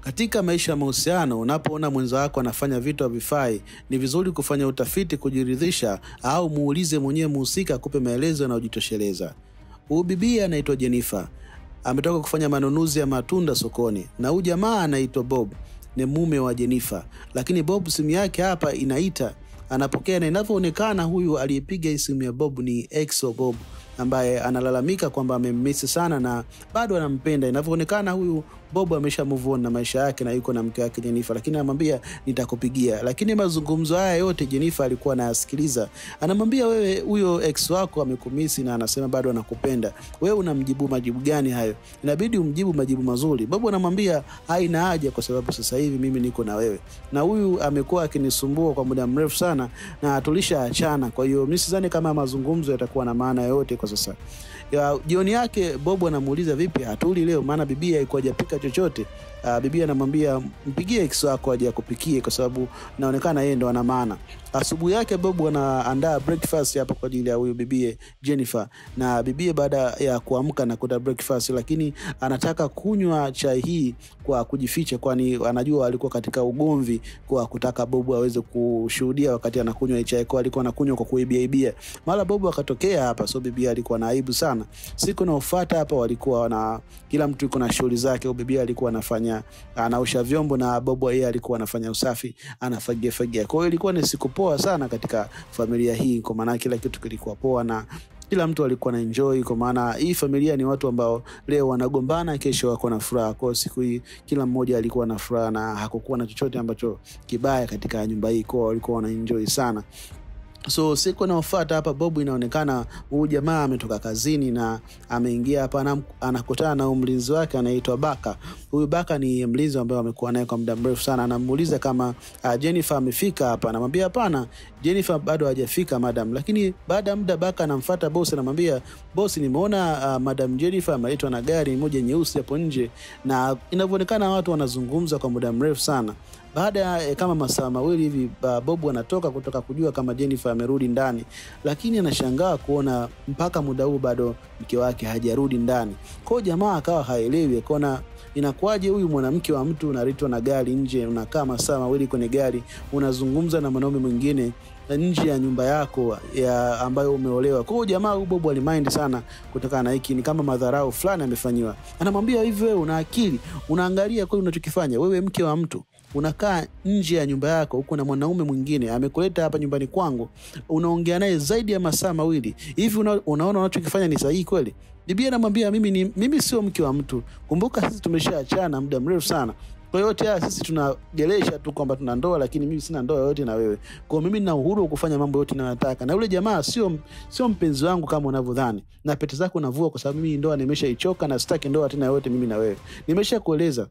Katika maisha ya mahusiano, unapoona mwenza wako anafanya vitu havifai, ni vizuri kufanya utafiti kujiridhisha au muulize mwenyewe mhusika akupe maelezo yanayojitosheleza. Huyu bibi anaitwa Jennifer. Ametoka kufanya manunuzi ya matunda sokoni. Na huyu jamaa anaitwa Bob, ni mume wa Jennifer. Lakini Bob simu yake hapa inaita, anapokea na inavyoonekana huyu aliyepiga simu ya Bob ni ex wa Bob, ambaye analalamika kwamba amemmisi sana na bado anampenda. Inavyoonekana huyu Bob amesha move on na maisha yake na yuko na mke wake Jennifer, lakini anamwambia nitakupigia. Lakini mazungumzo haya yote Jennifer alikuwa anasikiliza. Anamwambia wewe, huyo ex wako amekumisi na anasema bado anakupenda. Wewe unamjibu majibu gani hayo? Inabidi umjibu majibu mazuri. Bob anamwambia haina haja kwa sababu sasa hivi mimi niko na wewe. Na huyu amekuwa akinisumbua kwa muda mrefu sana na tulishaachana. Kwa hiyo mimi sidhani kama mazungumzo yatakuwa na maana yoyote kwa sasa. Jioni yake Bob anamuuliza vipi hatuli leo, maana bibi haikuwa hajapika chochote. Bibi anamwambia mpigie ex wako aje akupikie kwa sababu inaonekana yeye ndo ana maana. Asubuhi yake Bob anaandaa breakfast hapa kwa ajili ya huyu bibi Jennifer, na bibi baada ya kuamka na kuta breakfast, lakini anataka kunywa chai hii kwa kujificha, kwani anajua alikuwa katika ugomvi kwa kutaka Bob aweze kushuhudia wakati anakunywa chai, kwa alikuwa anakunywa kwa kuibia. Mara Bob akatokea hapa, so bibi alikuwa na aibu sana. Siku inayofuata hapa walikuwa na kila mtu yuko na shughuli zake. Bibi alikuwa anaosha vyombo na Bob yeye alikuwa anafanya usafi, anafagia. Kwa hiyo ilikuwa ni siku poa sana katika familia hii, kwa maana kila kitu kilikuwa poa na kila mtu alikuwa na enjoy, kwa maana hii familia ni watu ambao leo wanagombana kesho wako na furaha. Kwa siku hii kila mmoja alikuwa na furaha na hakukuwa na chochote ambacho kibaya katika nyumba hii, kwa walikuwa wana enjoy sana. So siku inayofuata hapa Bob inaonekana huyu jamaa ametoka kazini na ameingia hapa, anakutana na mlinzi wake anaitwa Baka. Huyu Baka ni mlinzi ambaye amekuwa naye kwa muda mrefu sana. Anamuuliza kama Jennifer amefika hapa. Anamwambia hapana, Jennifer bado hajafika madam. Lakini baada ya muda Baka anamfuata boss, anamwambia boss, nimeona madam Jennifer ameitwa na gari moja nyeusi hapo nje, na inavyoonekana watu wanazungumza kwa muda mrefu sana. Baada kama masaa mawili hivi Bob anatoka kutoka kujua kama Jennifer amerudi ndani, lakini anashangaa kuona mpaka muda huu bado mke wake hajarudi ndani. Kwa jamaa akawa haelewi, akaona inakuaje huyu mwanamke wa mtu unaitwa na gari nje, unakaa masaa mawili kwenye gari, unazungumza na mwanaume mwingine nje ya nyumba yako ambayo umeolewa. Kwa jamaa Bob alimind sana kutokana na hiki, ni kama madharau fulani amefanywa. Anamwambia hivi, wewe una akili? Unaangalia kwa unachokifanya? Wewe mke wa mtu unakaa nje ya nyumba yako, huko na mwanaume mwingine amekuleta hapa nyumbani kwangu, unaongea naye zaidi ya masaa mawili hivi, unaona unachokifanya ni sahihi kweli? Bibi anamwambia mimi sio mke wa mtu, kumbuka sisi tumeshaachana muda mrefu sana. Kwa yote haya sisi tunagelesha tu kwamba tuna ndoa, lakini mimi sina ndoa yote na wewe. Kwa mimi nina uhuru wa kufanya mambo yote ninayotaka. Na yule jamaa sio mpenzi wangu kama unavyodhani. Na pete zako navua kwa sababu mimi ndoa nimeshaichoka na sitaki ndoa tena yote mimi na wewe. Nimeshakueleza.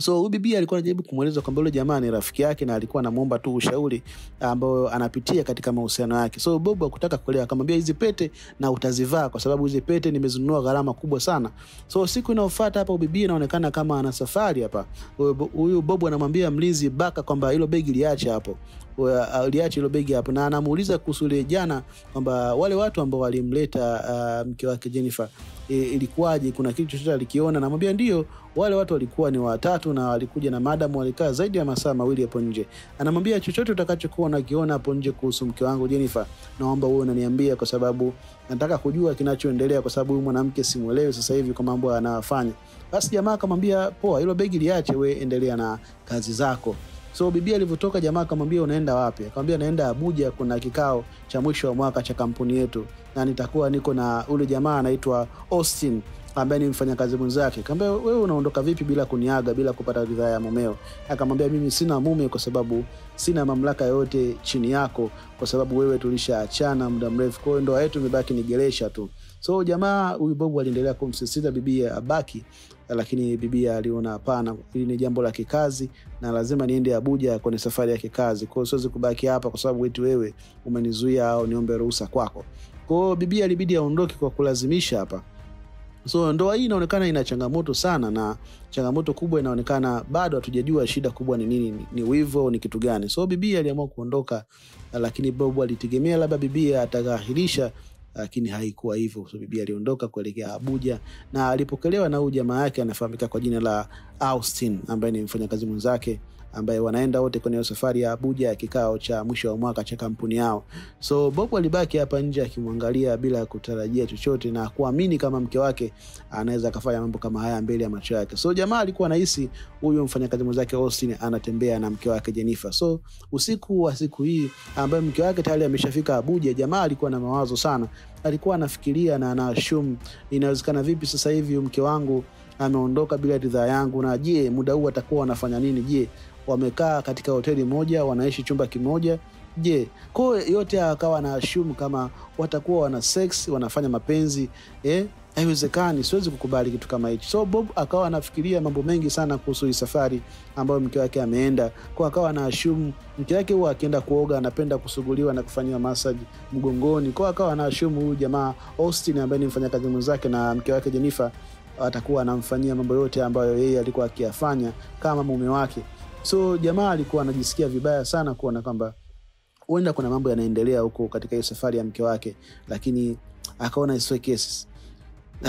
So huyu bibi alikuwa anajaribu kumueleza kwamba yule jamaa ni rafiki yake na alikuwa anamuomba tu ushauri ambao anapitia katika mahusiano yake. So Bob hakutaka kuelewa, akamwambia hizi pete na utazivaa kwa sababu hizi pete nimezinunua gharama kubwa sana. So siku inayofuata hapa bibi inaonekana kama ana safari hapa. Huyu Bob anamwambia mlinzi Baka kwamba hilo begi liache hapo. Liache hilo begi hapo, na anamuuliza kuhusu ile jana kwamba wale watu ambao walimleta mke wake Jennifer ilikuwaje, kuna kitu chochote alikiona. Anamwambia ndio, wale watu walikuwa ni watatu na walikuja na madam, walikaa zaidi ya masaa mawili hapo nje. Anamwambia chochote utakachokuwa unakiona hapo nje kuhusu mke wangu Jennifer, naomba wewe unaniambia kwa sababu nataka kujua kinachoendelea, kwa sababu huyu mwanamke simuelewi sasa hivi kwa mambo anayofanya. Basi jamaa akamwambia poa, hilo begi liache, wewe endelea na kazi zako. So bibi alivyotoka jamaa akamwambia unaenda wapi? Akamwambia naenda Abuja, kuna kikao cha mwisho wa mwaka cha kampuni yetu na nitakuwa niko na ule jamaa anaitwa Austin ambaye ni mfanyakazi mwenzake. Akamwambia wewe unaondoka vipi bila kuniaga, bila kupata ridhaa ya mumeo? Akamwambia mimi sina mume kwa sababu sina mamlaka yote chini yako, kwa sababu wewe tulishaachana muda mrefu, kwa hiyo ndoa yetu imebaki ni gelesha tu. So jamaa huyu Bob aliendelea kumsisitiza bibi abaki, lakini bibi aliona hapana, hili ni jambo la kikazi na lazima niende Abuja kwenye safari ya kikazi. Kwa hiyo siwezi kubaki hapa kwa sababu eti wewe umenizuia au niombe ruhusa kwako. Kwa hiyo bibi alibidi aondoke kwa kulazimisha hapa. So ndoa hii inaonekana ina changamoto sana, na changamoto kubwa inaonekana bado hatujajua shida kubwa ni nini, ni wivu au ni kitu gani. So bibi aliamua kuondoka, lakini Bob alitegemea labda bibi ataahirisha lakini haikuwa hivyo. So bibi aliondoka kuelekea Abuja na alipokelewa na huyu jamaa yake anafahamika kwa jina la Austin, ambaye ni mfanyakazi mwenzake, ambaye wanaenda wote kwenye safari ya Abuja ya kikao cha mwisho wa mwaka cha kampuni yao. So Bob alibaki hapa nje akimwangalia bila kutarajia chochote na kuamini kama mke wake anaweza kufanya mambo kama haya mbele ya macho yake. So jamaa alikuwa anahisi huyu mfanyakazi mwenzake Austin anatembea na mke wake Jennifer. So usiku wa siku hii ambaye mke wake tayari ameshafika Abuja, jamaa alikuwa na mawazo sana. Alikuwa anafikiria na anaassume inawezekana vipi sasa hivi mke wangu ameondoka bila ridhaa yangu, na je, muda huu atakuwa anafanya nini? Je, wamekaa katika hoteli moja, wanaishi chumba kimoja? Je, kwa yote akawa na assume kama watakuwa wana sex, wanafanya mapenzi. Haiwezekani, siwezi kukubali kitu kama hicho. So Bob akawa anafikiria mambo mengi sana kuhusu hii safari ambayo mke wake ameenda. Kwa akawa na assume mke wake huwa akienda kuoga anapenda kusuguliwa na kufanywa massage mgongoni. Kwa akawa na assume huyu jamaa Austin ambaye ni mfanyakazi mwenzake na mke wake Jennifer atakuwa anamfanyia mambo yote ambayo yeye alikuwa akiyafanya kama mume wake. So jamaa alikuwa anajisikia vibaya sana kuona kwamba huenda kuna mambo yanaendelea huko katika hiyo safari ya mke wake, lakini akaona isiwe kesi.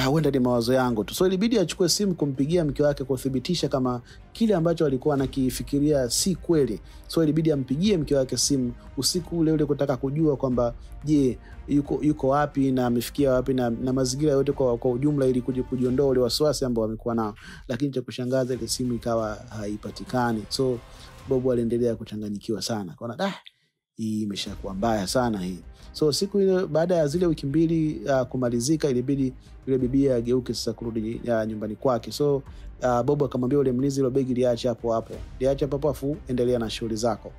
Huenda ni mawazo yangu tu. So ilibidi achukue simu kumpigia mke wake kuthibitisha kama kile ambacho alikuwa anakifikiria si kweli. So ilibidi ampigie mke wake simu usiku ule kutaka kujua kwamba je, yuko wapi na amefikia wapi na mazingira yote kwa ujumla, ili kujiondoa ule wasiwasi ambao amekuwa nao. Lakini cha kushangaza ile simu ikawa haipatikani. So Bob aliendelea kuchanganyikiwa sana. Kaona hii imeshakuwa mbaya sana hii. So siku ile baada ya zile wiki mbili kumalizika, ilibidi yule bibi ageuke sasa kurudi nyumbani kwake. So Bob akamwambia yule mlinzi, ile begi liache hapo hapo. Liache hapo afu endelea na shughuli zako.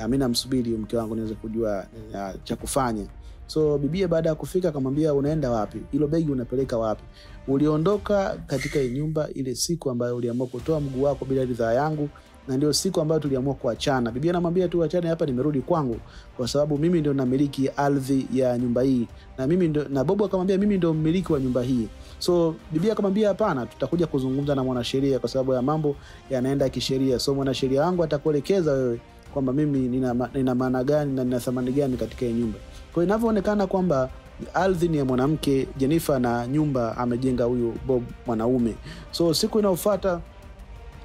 Mimi namsubiri mke wangu niweze kujua cha kufanya. So bibi baada ya kufika akamwambia, unaenda wapi? Ile begi unapeleka wapi? Uliondoka katika nyumba ile siku ambayo uliamua kutoa mguu wako bila ridhaa yangu, na ndio siku ambayo tuliamua kuachana. Bibi anamwambia tu achane hapa, nimerudi kwangu kwa sababu mimi ndio namiliki ardhi ya nyumba hii, na Bob akamwambia mimi ndio mmiliki wa nyumba hii. So bibi akamwambia hapana, tutakuja kuzungumza na mwanasheria kwa sababu ya mambo yanaenda kisheria. So mwanasheria wangu atakuelekeza wewe kwamba mimi nina maana gani na nina thamani gani katika hii nyumba. Kwa inavyoonekana kwamba ardhi ni ya mwanamke Jennifer na nyumba amejenga huyu Bob mwanaume. So siku inayofuata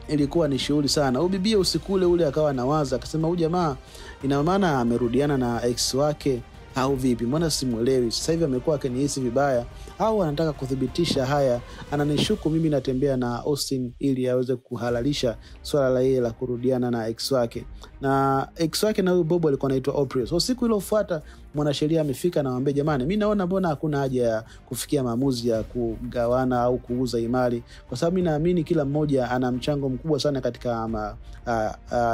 ilikuwa ni shughuli sana. Huyu bibi usiku ule akawa anawaza, akasema huyu jamaa ina maana amerudiana na ex wake au vipi? Mbona simuelewi? Sasa hivi amekuwa akinihisi vibaya au anataka kudhibitisha haya? Ananishuku mimi natembea na Austin ili aweze kuhalalisha swala la yeye la kurudiana na ex wake. Na ex wake na huyu Bob alikuwa anaitwa Oprah. So siku iliyofuata mwanasheria amefika na anamwambia, jamani, mimi naona mbona hakuna haja ya kufikia maamuzi ya kugawana au kuuza imali, kwa sababu mimi naamini kila mmoja ana mchango mkubwa sana katika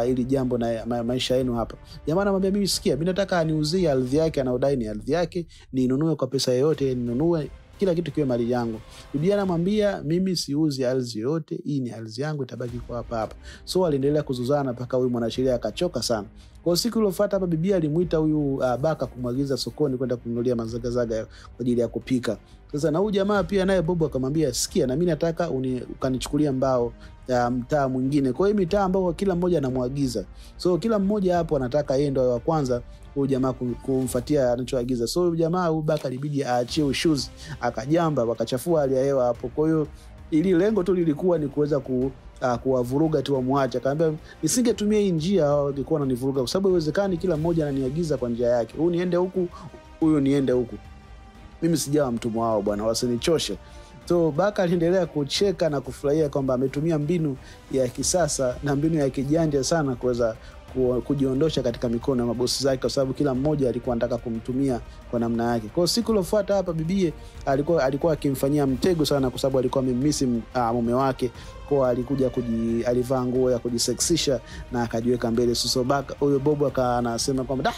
ili jambo na maisha yenu hapa. Jamaa anamwambia, mimi sikia, mimi nataka aniuzie ardhi yake, anaodai ni ardhi yake, ninunue kwa pesa yote, ninunue kila kitu kiwe mali yangu. Bibi anamwambia, mimi siuzi ardhi yote, hii ni ardhi yangu, itabaki kwa hapa. So aliendelea kuzuzana mpaka huyu mwanasheria akachoka sana. Kwa siku iliyofuata hapa bibi alimuita huyu Baka kumwagiza sokoni kwenda kununulia mazagazaga kwa ajili ya kupika. Sasa na huyu jamaa pia naye Bob akamwambia, sikia, na mimi nataka ukanichukulia mbao mtaa mwingine. Kwa hiyo mitaa ambao kila mmoja anamwagiza. So kila mmoja hapo anataka yeye ndo wa kwanza huyu jamaa kumfuatia anachoagiza. So huyu jamaa huyu Baka ilibidi aachie ushuzi, akajamba, wakachafua hali ya hewa hapo. Kwa hiyo ili lengo tu lilikuwa ni kuweza kuwavuruga tu wamwache. Akamwambia, nisingetumia hii njia walikuwa wananivuruga, kwa sababu haiwezekani kila mmoja ananiagiza kwa njia yake. Huyu niende huku, huyu niende huku. Mimi sijawa mtumwa wao bwana, wasinichoshe. So Baka aliendelea kucheka na kufurahia kwamba ametumia mbinu ya kisasa na mbinu ya kijanja sana kuweza kujiondosha katika mikono ya mabosi zake, kwa sababu kila mmoja alikuwa anataka kumtumia kwa namna yake. Kwa siku iliyofuata hapa bibie alikuwa akimfanyia mtego sana, kwa sababu alikuwa amemisi mume wake. Kwa alikuja alivaa nguo ya kujisexisha na akajiweka mbele. So Baka huyo Bob anasema kwamba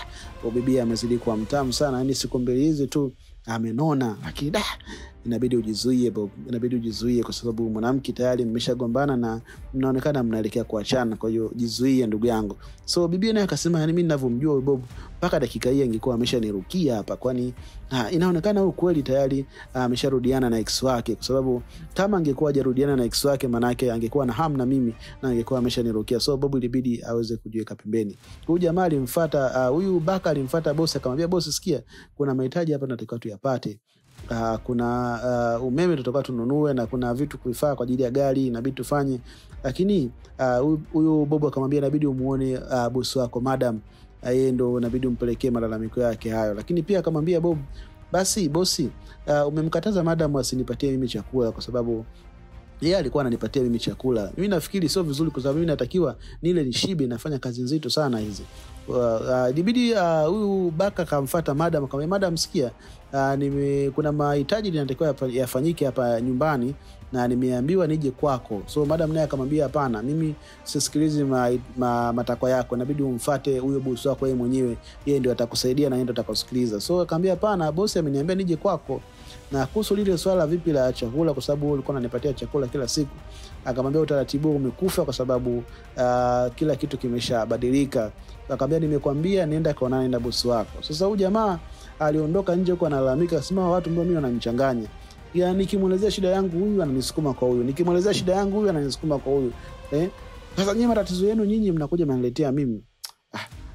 bibie amezidi kuwa mtamu sana, yani siku mbili hizi tu amenona, lakini inabidi ujizuie Bob, inabidi ujizuie kwa sababu mwanamke tayari mmeshagombana na mnaonekana mnaelekea kuachana, kwa hiyo jizuie ndugu yangu. So bibi naye akasema yani mimi ninavyomjua Bob mpaka dakika hii angekuwa ameshanirukia hapa, kwani inaonekana ukweli tayari amesharudiana na ex wake, kwa sababu kama angekuwa hajarudiana na ex wake maana yake angekuwa na hamu na mimi na angekuwa ameshanirukia. So Bob ilibidi aweze kujiweka pembeni. Huyu jamaa alimfuata, huyu Baka alimfuata bosi akamwambia bosi, sikia kuna mahitaji hapa tunatakiwa tuyapate. Kuna umeme tutakuwa tununue na kuna vitu kuifaa kwa ajili ya gari inabidi tufanye, lakini huyu Bob akamwambia inabidi umuone bosi wako madam, yeye ndo inabidi umpelekee malalamiko yake hayo. Lakini pia akamwambia Bob, basi bosi, umemkataza madam asinipatie mimi chakula kwa sababu yeye alikuwa ananipatia mimi chakula. Mimi nafikiri sio vizuri kwa sababu mimi natakiwa nile nishibe, nafanya kazi nzito sana hizi. Ilibidi huyu Baka akamfuata madam akamwambia madam, sikia, kuna mahitaji ninatakiwa yafanyike hapa nyumbani na nimeambiwa nije kwako. So madam naye akamwambia hapana, mimi sisikilizi matakwa yako, inabidi umfuate huyo bosi wako yeye mwenyewe, yeye ndio atakusaidia na yeye ndio atakusikiliza. So akamwambia hapana, bosi ameniambia nije kwako. Na kuhusu lile swala vipi la chakula, kwa sababu ulikuwa unanipatia chakula kila siku, akamwambia utaratibu umekufa kwa sababu kila kitu kimeshabadilika. Akamwambia nimekwambia nenda kaonane na bosi wako. Sasa huyu jamaa aliondoka nje huko analalamika, akasema watu ndio mimi wananichanganya. Yani nikimuelezea shida yangu huyu ananisukuma kwa huyu, nikimuelezea shida yangu huyu ananisukuma kwa huyu. Sasa nyinyi matatizo yenu nyinyi mnakuja mnaniletea mimi.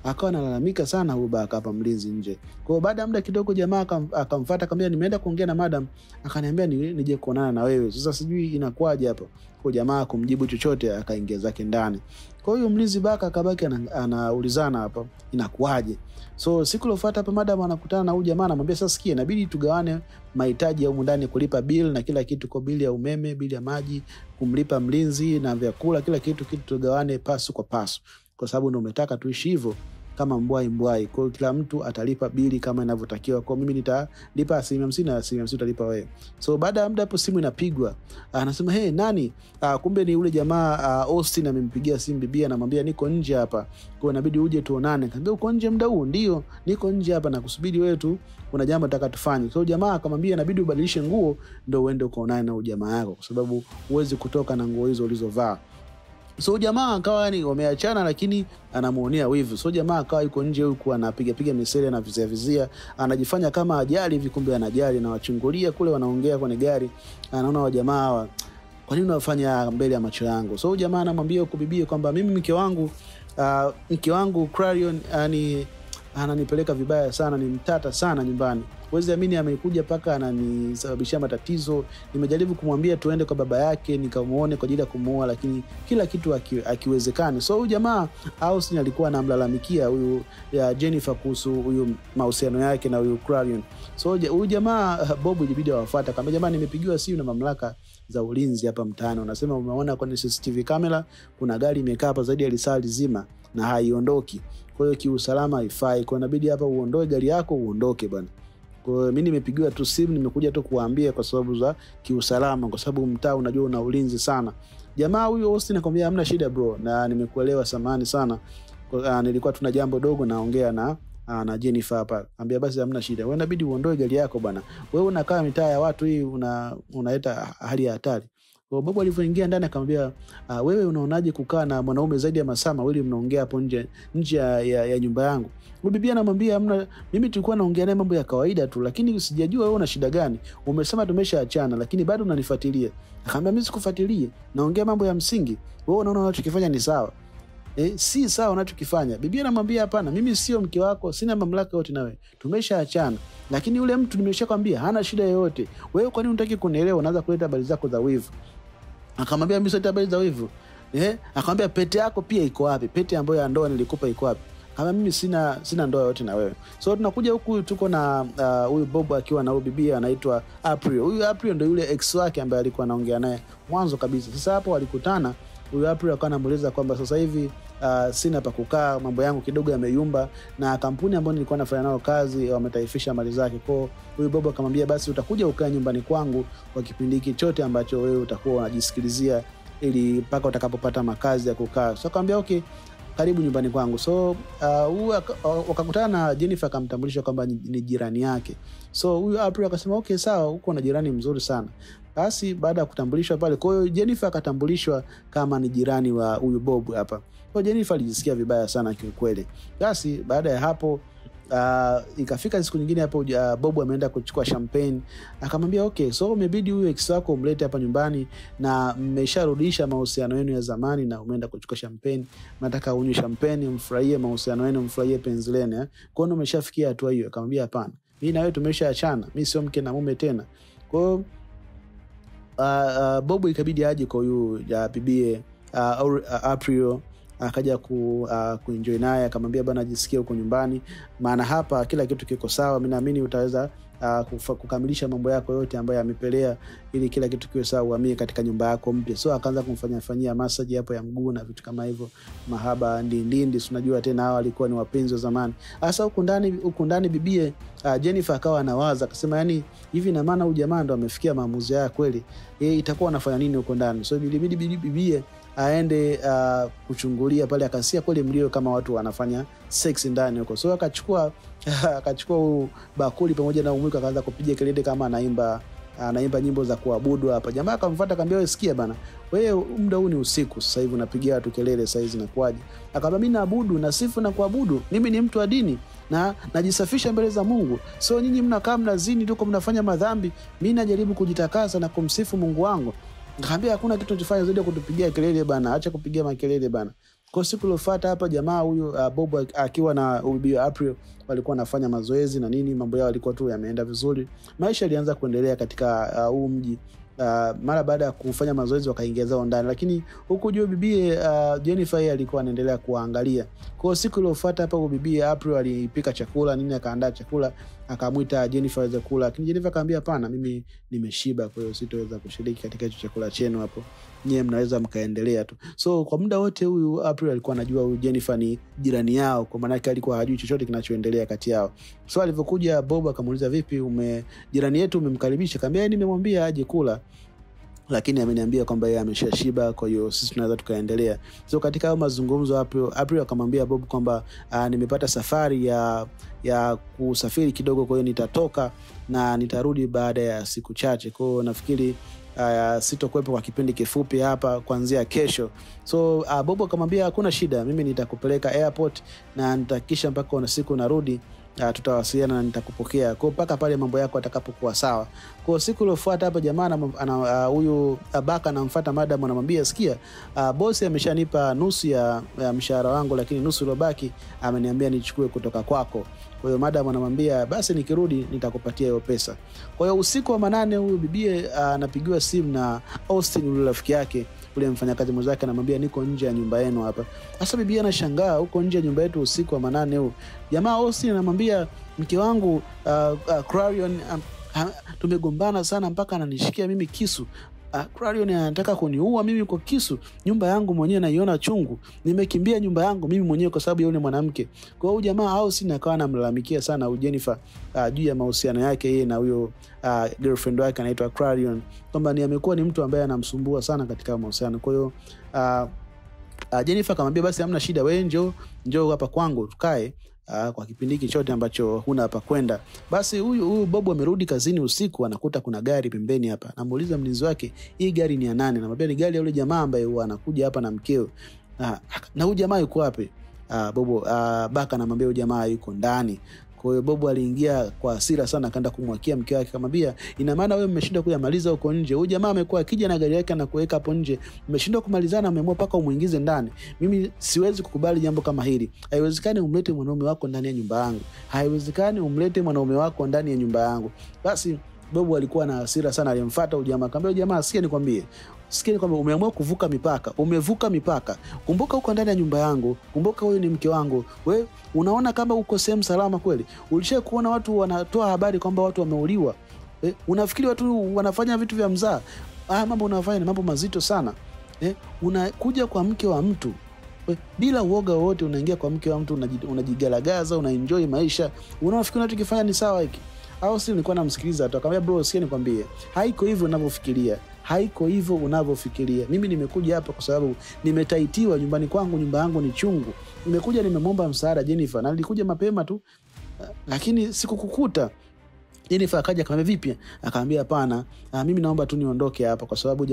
Akawa analalamika sana huyu Baka hapa mlinzi nje. Kwa hiyo baada ya muda kidogo jamaa akamfuata akamwambia nimeenda kuongea na madam, akaniambia nije kuonana na wewe. Sasa sijui inakuaje hapo. Kwa jamaa kumjibu chochote akaingia zake ndani. Kwa hiyo mlinzi Baka akabaki anaulizana hapa inakuaje. So siku iliyofuata hapa madam anakutana na huyu jamaa anamwambia sasa sikia, inabidi tugawane mahitaji ya humu ndani, kulipa bill na kila kitu, kwa bili ya umeme, bili ya maji, kumlipa mlinzi na vyakula, kila kitu tugawane pasu kwa pasu. Kwa sababu ndio umetaka tuishi hivyo kama mbwai. Kwa hiyo kila mtu atalipa bili kama inavyotakiwa. Kwa mimi nitalipa 50% na 50% utalipa wewe. So baada ya muda hapo simu inapigwa. Anasema hey nani? Kumbe ni yule jamaa Austin amempigia simu bibi anamwambia niko nje hapa. Kwa inabidi uje tuonane. Akamwambia uko nje muda huu? Ndio, niko nje hapa na kusubiri wewe tu. Kuna jambo nataka tufanye. So jamaa akamwambia inabidi ubadilishe nguo ndio uende ukaonane na jamaa yako kwa sababu huwezi kutoka na nguo hizo ulizovaa. So jamaa akawa yani wameachana lakini anamuonea wivu. So jamaa akawa yuko nje huko anapiga misele na vizia, anajifanya kama ajali hivi kumbe anajali, na wachungulia kule wanaongea kwenye gari. Anaona wa jamaa hawa kwa nini wanafanya mbele ya macho yangu. So jamaa anamwambia ukubibie kwamba mimi mke wangu Clarion yani ananipeleka vibaya sana, ni mtata sana nyumbani. Wezi amini amekuja paka ananisababishia matatizo. Nimejaribu kumwambia tuende kwa baba yake nikamuone kwa ajili ya kumuoa, lakini kila kitu akiwezekani. So huyu jamaa Austin alikuwa anamlalamikia huyu Jennifer kuhusu huyu mahusiano yake na huyu Clarion. So huyu jamaa Bob ilibidi awafuate, akamwambia jamaa nimepigiwa simu na mamlaka za ulinzi hapa mtaani. Wanasema umeona kwenye CCTV camera kuna gari imekaa hapa zaidi ya lisaa zima na haiondoki. Kwa hiyo kiusalama haifai. Kwa inabidi hapa uondoe gari yako uondoke bwana. Kwa mimi nimepigiwa tu simu, nimekuja tu kuambia kwa sababu za kiusalama, kwa sababu mtaa unajua una ulinzi sana. Jamaa huyu Austin akamwambia hamna shida bro, na nimekuelewa samahani sana. Nilikuwa tuna jambo dogo naongea na Jennifer hapa. Anambia basi hamna shida. Wewe inabidi uondoe gari yako bwana. Wewe unakaa mitaa ya watu hii unaleta hali ya hatari. Kwa Bob alipoingia ndani akamwambia wewe unaonaje kukaa na mwanaume zaidi ya masaa mawili mnaongea hapo nje ya nyumba yangu? Bibi anamwambia hamna, mimi tulikuwa naongea naye mambo ya kawaida tu, lakini sijajua wewe una shida gani. Umesema tumeshaachana lakini bado unanifuatilia. Akamwambia mimi sikufuatilie, naongea mambo ya msingi. Wewe unaona unachokifanya ni sawa? Si sawa unachokifanya. Bibi anamwambia hapana, mimi sio mke wako, sina mamlaka yote nawe. Tumeshaachana. Lakini yule mtu nimeshakwambia hana shida yoyote. Wewe kwa nini unataka kunielewa? Unaanza kuleta habari zako za wivu. Akamwambia mimi sio habari za wivu. Akamwambia pete yako pia iko wapi? Pete ambayo ya ndoa nilikupa iko wapi? Kama mimi sina ndoa yote na wewe. So tunakuja huku tuko na huyu Bob akiwa na bibi anaitwa April. Huyu April ndio yule ex wake ambaye alikuwa anaongea naye mwanzo kabisa. Sasa hapo walikutana, huyu April akawa anamueleza kwamba sasa hivi sina pa kukaa, mambo yangu kidogo yameyumba na kampuni ambayo nilikuwa nafanya nayo kazi wametaifisha mali zake. Kwa huyu Bob akamwambia basi utakuja ukae nyumbani kwangu kwa kipindi hiki chote ambacho wewe utakuwa unajisikilizia ili mpaka utakapopata makazi ya kukaa. So akamwambia okay. karibu nyumbani kwangu. So wakakutana na Jennifer, akamtambulisha kwamba ni jirani yake. So huyu April akasema okay sawa, uko na jirani mzuri sana. Basi baada ya kutambulishwa pale, kwa hiyo Jennifer akatambulishwa kama ni jirani wa huyu Bob hapa. Kwa Jennifer alijisikia vibaya sana kiukweli. Basi baada ya hapo ikafika siku nyingine hapo, Bob ameenda kuchukua champagne. Akamwambia okay, so umebidi huyu ex wako umlete hapa nyumbani na mmesharudisha mahusiano yenu ya zamani na umeenda kuchukua champagne. Nataka unywe champagne, mfurahie mahusiano yenu, mfurahie penzi lenu. Kwa nini umeshafikia hatua hiyo? Akamwambia hapana, mimi na wewe tumeshaachana, mimi sio mke na mume tena. Kwa hiyo Bob ikabidi aje kwa huyu bibie April, akaja kuenjoy naye. Akamwambia bana, jisikie huko nyumbani, maana hapa kila kitu kiko sawa, mimi naamini utaweza kukamilisha mambo yako yote ambayo yamepelea, ili kila kitu kiwe sawa, uhamie katika nyumba yako mpya. So akaanza kumfanyia massage hapo ya mguu na vitu kama hivyo, mahaba ndindi, unajua tena hao walikuwa ni wapenzi wa zamani. Hasa huko ndani bibie Jennifer akawa anawaza, akasema yani hivi na maana huyu jamaa ndo amefikia maamuzi yake kweli, itakuwa anafanya nini huko ndani? So bibie aende kuchungulia pale, akasia kweli mlio kama watu wanafanya sex ndani huko. So akachukua bakuli pamoja na umwiko, akaanza kupiga kelele kama anaimba nyimbo za kuabudu hapa. Jamaa akamfuata, akamwambia wewe sikia bana, wewe muda huu ni usiku sasa hivi unapigia watu kelele saa hizi inakuaje? Akamwambia mimi naabudu na sifu na kuabudu, mimi ni mtu wa dini na najisafisha mbele za Mungu. So nyinyi mnakaa mnazini ndiko mnafanya madhambi, mimi najaribu kujitakasa na kumsifu Mungu wangu. Nikamwambia hakuna kitu tufanye zaidi ya kutupigia kelele bana, acha kupigia makelele bana. Kwa siku iliyofuata hapa jamaa huyu Bob akiwa na bibi April walikuwa wanafanya mazoezi na nini, mambo yao yalikuwa tu yameenda vizuri. Maisha yalianza kuendelea katika huu mji. Mara baada ya kufanya mazoezi wakaingia zao ndani, lakini huku juu bibi Jennifer alikuwa anaendelea kuangalia. Kwa siku iliyofuata hapa bibi April alipika chakula nini, akaandaa chakula, akamuita Jennifer aweze kula, lakini Jennifer akamwambia hapana, mimi nimeshiba, kwa hiyo sitaweza kushiriki katika hicho chakula chenu hapo, nyie mnaweza mkaendelea tu. So kwa muda wote huyu April alikuwa anajua huyu Jennifer ni jirani yao, kwa maana yake alikuwa hajui chochote kinachoendelea kati yao. So alipokuja Bob akamuuliza vipi, jirani yetu umemkaribisha? Akamwambia nimemwambia aje kula, lakini ameniambia kwamba yeye ameshashiba, kwa hiyo sisi tunaweza tukaendelea. So katika hayo mazungumzo April akamwambia Bob kwamba nimepata safari ya kusafiri kidogo, kwa hiyo nitatoka na nitarudi baada ya siku chache. Kwa hiyo nafikiri sitokuwepo kwa kipindi kifupi hapa kuanzia kesho. So Bob akamwambia hakuna shida, mimi nitakupeleka airport na nitakisha mpaka una siku narudi, tutawasiliana na nitakupokea. Kwa mpaka pale mambo yako atakapokuwa sawa. Kwa siku iliyofuata hapa jamaa huyu Baka anamfuata madam, anamwambia sikia, bosi ameshanipa nusu ya mshahara wangu, lakini nusu iliyobaki ameniambia nichukue kutoka kwako. Kwa hiyo madam anamwambia basi nikirudi nitakupatia hiyo pesa. Kwa hiyo usiku wa manane huyu bibie anapigiwa simu na Austin, yule rafiki yake, yule mfanyakazi mwenzake, anamwambia niko nje ya nyumba yenu hapa. Sasa bibie anashangaa, huko nje ya nyumba yetu usiku wa manane huu? Jamaa Austin anamwambia mke wangu Clarion tumegombana sana mpaka ananishikia mimi kisu. Clarion anataka kuniua mimi kwa kisu. Nyumba yangu mwenyewe naiona chungu. Nimekimbia nyumba yangu mimi mwenyewe kwa sababu ya yule mwanamke. Kwa hiyo jamaa Austin akawa anamlalamikia sana Jennifer juu ya mahusiano yake yeye na huyo girlfriend wake anaitwa Clarion, kwamba amekuwa ni mtu ambaye anamsumbua sana katika mahusiano. Kwa hiyo Jennifer akamwambia basi hamna shida, wewe njoo hapa kwangu tukae kwa kipindi hiki chote ambacho huna hapa kwenda. Basi huyu Bob amerudi kazini usiku, anakuta kuna gari pembeni hapa. Anamuuliza mlinzi wake, hii gari ni ya nani? Anamwambia ni gari ya yule jamaa ambaye huwa anakuja hapa na mkeo. Na huyu jamaa yuko wapi? Baka anamwambia huyu jamaa yuko ndani. Kwa hiyo Bob aliingia kwa hasira sana, akaenda kumwakia mke wake, akamwambia ina maana wewe mmeshindwa kuyamaliza huko nje? Huyu jamaa amekuwa akija na gari yake na kuweka hapo nje, mmeshindwa kumalizana, mmeamua paka umuingize ndani. Mimi siwezi kukubali jambo kama hili. Haiwezekani umlete mwanaume wako ndani ya nyumba yangu. Haiwezekani umlete mwanaume wako ndani ya nyumba yangu. Basi Bob alikuwa na hasira sana, alimfuata huyu jamaa, akamwambia jamaa, sikia kwamba umeamua kuvuka mipaka. Umevuka mipaka. Kumbuka uko ndani ya nyumba yangu. Kumbuka huyu ni mke wangu. Wewe unaona kama uko sehemu salama kweli? Ulisha kuona watu wanatoa habari kwamba watu wameuliwa? Unafikiri watu wanafanya vitu vya mzaa? Mambo unafanya ni mambo mazito sana. Unakuja kwa mke wa mtu bila uoga wote, unaingia kwa mke wa mtu, unajigalagaza, unaenjoy maisha. Unafikiri unachokifanya ni sawa hiki? Au si nilikuwa namsikiliza tu, akamwambia bro, sikia nikwambie, haiko hivyo ninavyofikiria. haiko hivyo unavyofikiria. Mimi nimekuja hapa kwa sababu nimetaitiwa nyumbani kwangu, nyumba yangu ni chungu. Nimekuja nimemwomba msaada Jennifer, na nilikuja mapema tu lakini sikukukuta. Jennifer akaja akamwambia vipi? Akamwambia hapana, mimi naomba tu niondoke hapa kwa sababu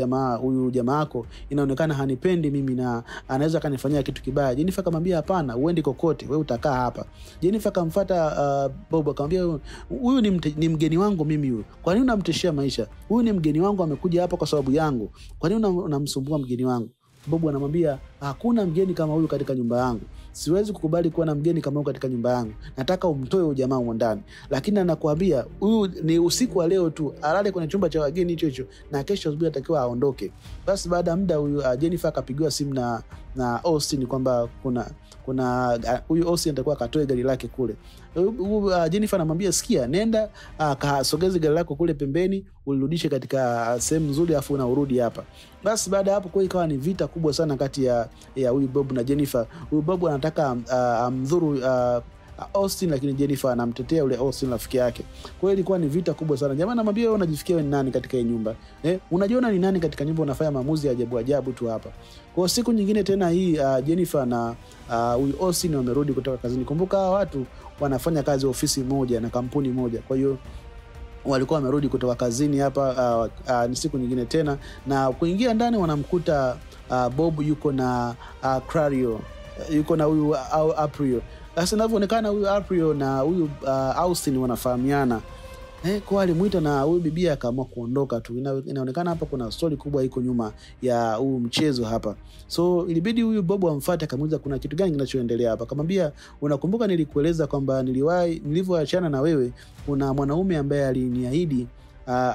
huyu jamaa yako inaonekana hanipendi mimi na anaweza kanifanyia kitu kibaya. Jennifer akamwambia hapana, uende kokote, wewe utakaa hapa. Jennifer akamfuata Bob akamwambia huyu ni mgeni wangu mimi huyu. Kwa nini unamtishia maisha? Huyu ni mgeni wangu, amekuja hapa kwa sababu yangu. Kwa nini unamsumbua mgeni wangu? Bob anamwambia hakuna mgeni kama huyu katika nyumba yangu. Siwezi kukubali kuwa na mgeni kama huyu katika nyumba yangu. Nataka umtoe huyu jamaa huko ndani. Lakini anakuambia huyu ni usiku wa leo tu, alale kwenye chumba cha wageni hicho na kesho asubuhi atakiwa aondoke. Basi baada ya muda huyu Jennifer akapigiwa simu na Austin kwamba kuna huyu Austin atakuwa akatoe gari lake kule. Jennifer anamwambia sikia, nenda kasogeze gari lako kule pembeni, ulirudishe katika sehemu nzuri afu na urudi hapa. Basi baada hapo kwa ikawa ni vita kubwa sana kati ya huyu Bob na Jennifer. Huyu Bob anataka amdhuru Austin, lakini Jennifer anamtetea yule Austin rafiki yake. Kwa hiyo ilikuwa ni vita kubwa sana. Jamaa anamwambia wewe unajifikia wewe ni nani katika hii nyumba? Unajiona ni nani katika nyumba, unafanya maamuzi ya ajabu tu hapa. Kwa siku nyingine tena hii Jennifer na huyu Austin wamerudi kutoka kazini. Kumbuka watu wanafanya kazi ofisi moja na kampuni moja. Kwa hiyo walikuwa wamerudi kutoka kazini hapa. Ni siku nyingine tena na kuingia ndani wanamkuta Bob yuko na Clario, yuko na huyu April. Sasa inavyoonekana huyu April na huyu Austin wanafahamiana. Kwa alimuita na huyu bibi akaamua kuondoka tu. Inaonekana hapa kuna story kubwa iko nyuma ya huu mchezo hapa. So ilibidi huyu Bob amfuate akamuuliza kuna kitu gani kinachoendelea hapa. Akamwambia unakumbuka nilikueleza kwamba nilivyoachana na wewe kuna mwanaume ambaye aliniahidi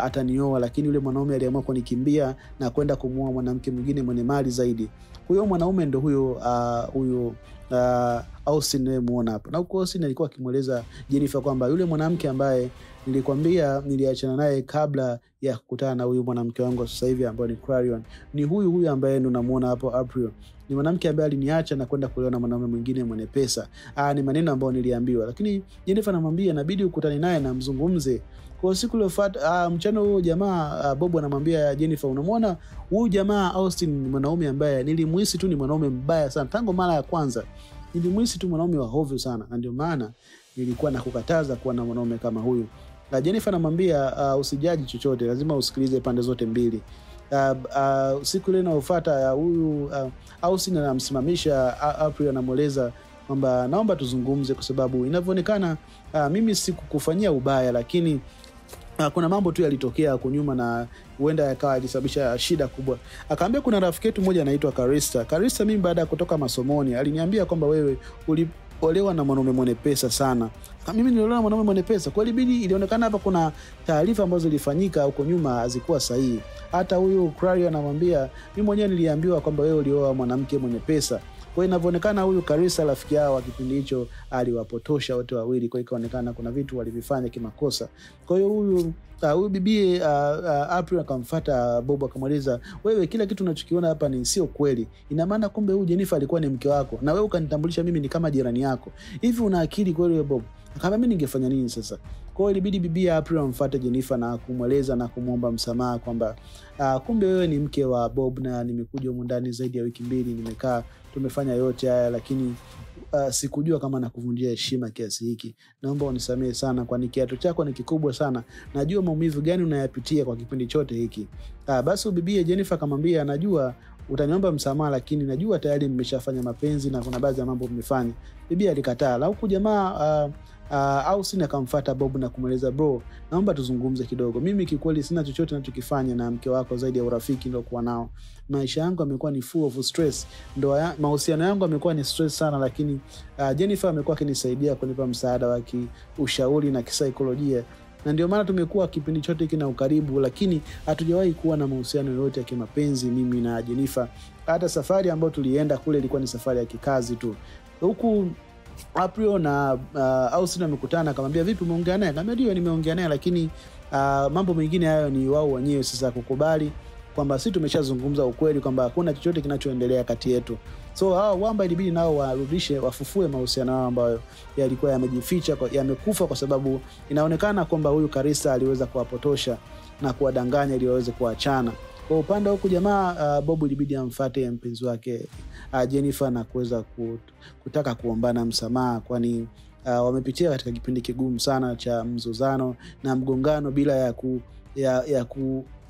atanioa, lakini yule mwanaume aliamua kunikimbia na kwenda kumuoa mwanamke mwingine mwenye mali zaidi. Huyo mwanaume ndo huyo Austin muona hapa. Na huko Austin alikuwa akimueleza Jennifer kwamba yule mwanamke ambaye nilikwambia niliachana naye kabla ya kukutana na huyu mwanamke wangu sasa hivi ambaye ni Clarion, ni huyu ambaye ndo unamuona hapo April. Ni mwanamke ambaye aliniacha na kwenda kuolewa na mwanaume mwingine mwenye pesa. Ni maneno ambayo niliambiwa. Lakini Jennifer anamwambia inabidi ukutane naye na mzungumze. Kwa siku iliyofuata mchana huo jamaa Bob anamwambia Jennifer unamwona huyu jamaa Austin ni mwanaume ambaye nilimuhisi tu ni mwanaume mbaya sana tangu mara ya kwanza. Nilimuhisi tu mwanaume wa hovyo sana na ndio maana nilikuwa nakukataza kuwa na mwanaume kama huyu. Jennifer anamwambia usijaji chochote, lazima usikilize pande zote mbili. Siku ile inayofuata huyu Austin anamsimamisha April, anamueleza kwamba naomba tuzungumze kwa sababu inavyoonekana mimi sikukufanyia ubaya, lakini kuna mambo tu yalitokea huko nyuma na huenda yakawa yalisababisha shida kubwa. Akaambia kuna rafiki yetu mmoja anaitwa Karista, mimi baada ya kutoka masomoni aliniambia kwamba wewe uliolewa na mwanaume mwenye pesa sana. Kama mimi niliolewa na mwanaume mwenye pesa, kwa libidi ilionekana hapa kuna taarifa ambazo zilifanyika huko nyuma hazikuwa sahihi. Hata huyu Clario anamwambia mimi mwenyewe niliambiwa kwamba wewe ulioa mwanamke mwenye pesa. Kwa inavyoonekana huyu Karista rafiki yao wa kipindi hicho aliwapotosha wote wawili, kwa ikaonekana kuna vitu walivifanya kimakosa. Kwa hiyo huyu bibi April akamfuata Bob akamweleza wewe kila kitu unachokiona hapa ni sio kweli. Ina maana kumbe huyu Jennifer alikuwa ni mke wako na wewe ukanitambulisha mimi ni kama jirani yako. Hivi una akili kweli wewe Bob? Akamwambia mimi ningefanya nini sasa? Kwa hiyo ilibidi bibi April amfuate Jennifer na kumweleza na kumuomba msamaha kwamba kumbe wewe ni mke wa Bob na nimekuja humu ndani zaidi ya wiki 2 nimekaa tumefanya yote haya, lakini sikujua kama nakuvunjia heshima kiasi hiki. Naomba unisamehe sana kwani kiatu chako ni kikubwa sana. Najua maumivu gani unayapitia kwa kipindi chote hiki. Basi bibi Jennifer akamwambia najua utaniomba msamaha, lakini najua tayari mmeshafanya mapenzi na kuna baadhi ya mambo mmefanya. Bibi alikataa. Huko jamaa Austin akamfuata Bob na kumweleza bro, naomba tuzungumze kidogo. Mimi kikweli sina chochote ninachokifanya na mke wako zaidi ya urafiki ndio kwa nao. Maisha yangu yamekuwa ni full of stress. Mahusiano yangu yamekuwa ni stress sana, lakini Jennifer amekuwa akinisaidia kunipa msaada wa ushauri na kisaikolojia. Na ndio maana tumekuwa kipindi chote hiki na ukaribu, lakini hatujawahi kuwa na mahusiano yoyote ya kimapenzi mimi na Jennifer. Hata safari ambayo tulienda kule ilikuwa ni safari ya kikazi tu. Huku April na Austin wamekutana, akamwambia vipi umeongea naye? Akamwambia ndio nimeongea naye, lakini mambo mengine hayo ni wao wenyewe sasa kukubali kwamba sisi tumeshazungumza ukweli kwamba hakuna chochote kinachoendelea kati yetu. So hao wamba ilibidi nao warudishe, wafufue mahusiano yao ambayo yalikuwa yamejificha, yamekufa kwa sababu inaonekana kwamba huyu Karista aliweza kuwapotosha na kuwadanganya ili waweze kuachana. Kwa upande huku jamaa Bob ilibidi amfuate mpenzi wake Jennifer na kuweza kutaka kuombana msamaha, kwani wamepitia katika kipindi kigumu sana cha mzozano na mgongano bila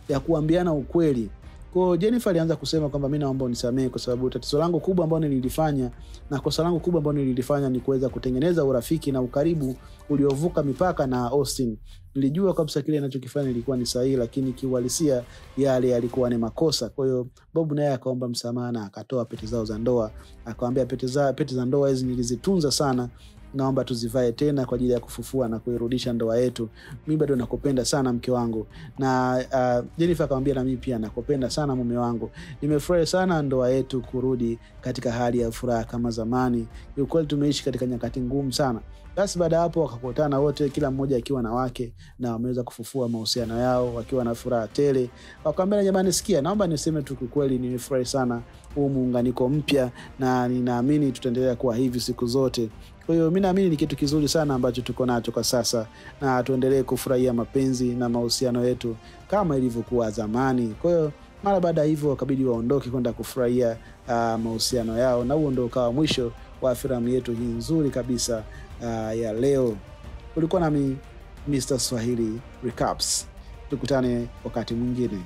ya kuambiana ukweli. Kwa Jennifer alianza kusema kwamba mimi naomba unisamehe kwa sababu tatizo langu kubwa ambalo nililifanya na kosa langu kubwa ambalo nililifanya ni kuweza kutengeneza urafiki na ukaribu uliovuka mipaka na Austin. Nilijua kabisa kile ninachokifanya ilikuwa ni sahihi, lakini kiuhalisia yale yalikuwa ni makosa. Kwa hiyo Bob naye akaomba msamaha na akatoa pete zao za ndoa. Akamwambia pete za ndoa hizi nilizitunza sana, naomba tuzivae tena kwa ajili ya kufufua na kuirudisha ndoa yetu. Mimi bado nakupenda sana mke wangu. Na Jennifer akamwambia na mimi pia nakupenda sana mume wangu. Nimefurahi sana ndoa yetu kurudi katika hali ya furaha kama zamani. Ukweli tumeishi katika nyakati ngumu sana. Basi baada hapo wakakutana wote, kila mmoja akiwa na wake, na wameweza kufufua mahusiano yao wakiwa na furaha tele. Wakamwambia jamani, sikia, naomba niseme tu kweli nimefurahi sana huu muunganiko mpya na ninaamini tutaendelea kuwa hivi siku zote. Kwa hiyo mimi naamini ni kitu kizuri sana ambacho tuko nacho kwa sasa, na tuendelee kufurahia mapenzi na mahusiano yetu kama ilivyokuwa zamani. Kwa hiyo mara baada hivyo wakabidi waondoke kwenda kufurahia mahusiano yao, na huo ndio ukawa mwisho wa filamu yetu hii nzuri kabisa ya leo. Ulikuwa nami Mr. Swahili Recaps. Tukutane wakati mwingine.